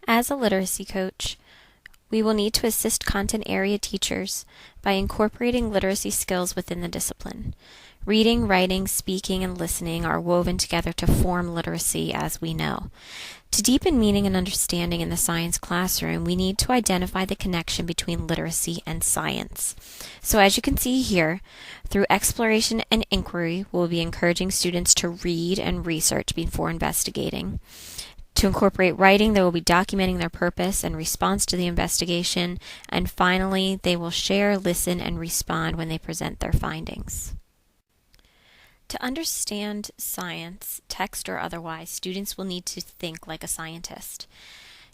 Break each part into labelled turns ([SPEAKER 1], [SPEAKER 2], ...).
[SPEAKER 1] As a literacy coach, we will need to assist content area teachers by incorporating literacy skills within the discipline. Reading, writing, speaking, and listening are woven together to form literacy, as we know. To deepen meaning and understanding in the science classroom, we need to identify the connection between literacy and science. So as you can see here, through exploration and inquiry, we'll be encouraging students to read and research before investigating. To incorporate writing, they will be documenting their purpose and response to the investigation. And finally, they will share, listen, and respond when they present their findings. To understand science, text or otherwise, students will need to think like a scientist.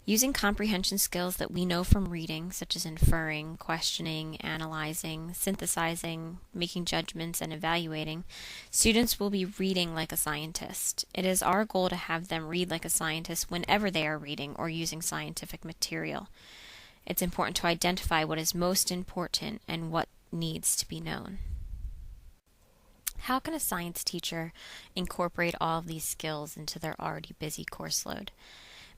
[SPEAKER 1] Using comprehension skills that we know from reading, such as inferring, questioning, analyzing, synthesizing, making judgments, and evaluating, students will be reading like a scientist. It is our goal to have them read like a scientist whenever they are reading or using scientific material. It's important to identify what is most important and what needs to be known. How can a science teacher incorporate all of these skills into their already busy course load?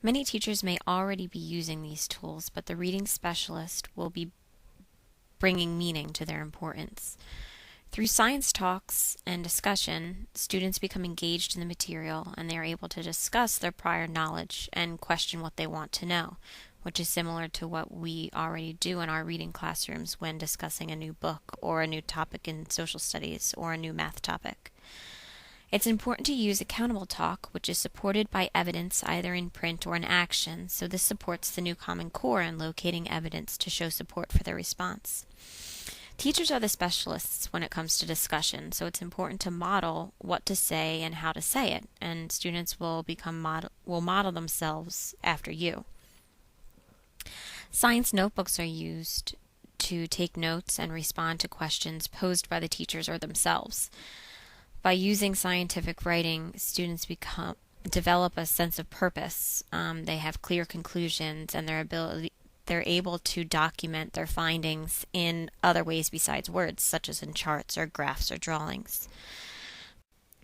[SPEAKER 1] Many teachers may already be using these tools, but the reading specialist will be bringing meaning to their importance. Through science talks and discussion, students become engaged in the material and they are able to discuss their prior knowledge and question what they want to know, which is similar to what we already do in our reading classrooms when discussing a new book or a new topic in social studies or a new math topic. It's important to use accountable talk, which is supported by evidence either in print or in action, so this supports the new Common Core in locating evidence to show support for their response. Teachers are the specialists when it comes to discussion, so it's important to model what to say and how to say it, and students will model themselves after you. Science notebooks are used to take notes and respond to questions posed by the teachers or themselves. By using scientific writing, students develop a sense of purpose. They have clear conclusions, and they're able to document their findings in other ways besides words, such as in charts or graphs or drawings.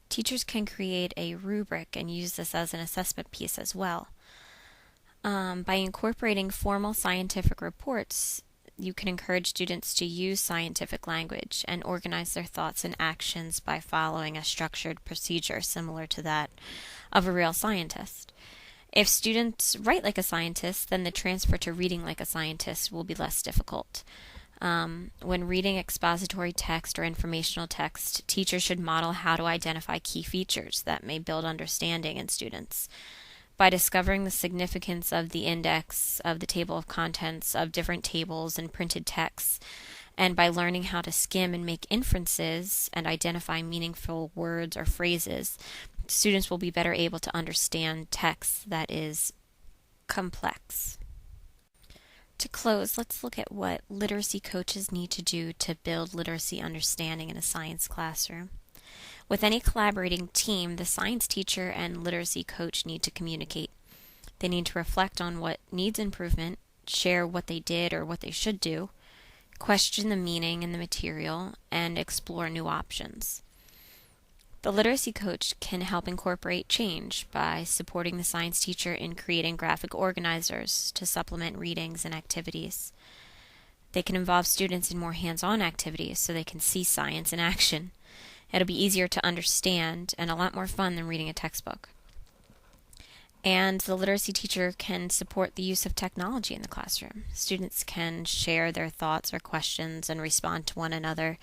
[SPEAKER 1] Teachers can create a rubric and use this as an assessment piece as well. By incorporating formal scientific reports, you can encourage students to use scientific language and organize their thoughts and actions by following a structured procedure similar to that of a real scientist. If students write like a scientist, then the transfer to reading like a scientist will be less difficult. When reading expository text or informational text, teachers should model how to identify key features that may build understanding in students. By discovering the significance of the index, of the table of contents, of different tables and printed texts, and by learning how to skim and make inferences and identify meaningful words or phrases, students will be better able to understand text that is complex. To close, let's look at what literacy coaches need to do to build literacy understanding in a science classroom. With any collaborating team, the science teacher and literacy coach need to communicate. They need to reflect on what needs improvement, share what they did or what they should do, question the meaning in the material, and explore new options. The literacy coach can help incorporate change by supporting the science teacher in creating graphic organizers to supplement readings and activities. They can involve students in more hands-on activities so they can see science in action. It'll be easier to understand and a lot more fun than reading a textbook. And the literacy teacher can support the use of technology in the classroom. Students can share their thoughts or questions and respond to one another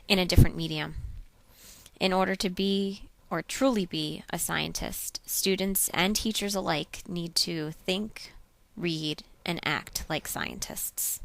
[SPEAKER 1] in a different medium. In order to be or truly be a scientist, students and teachers alike need to think, read, and act like scientists.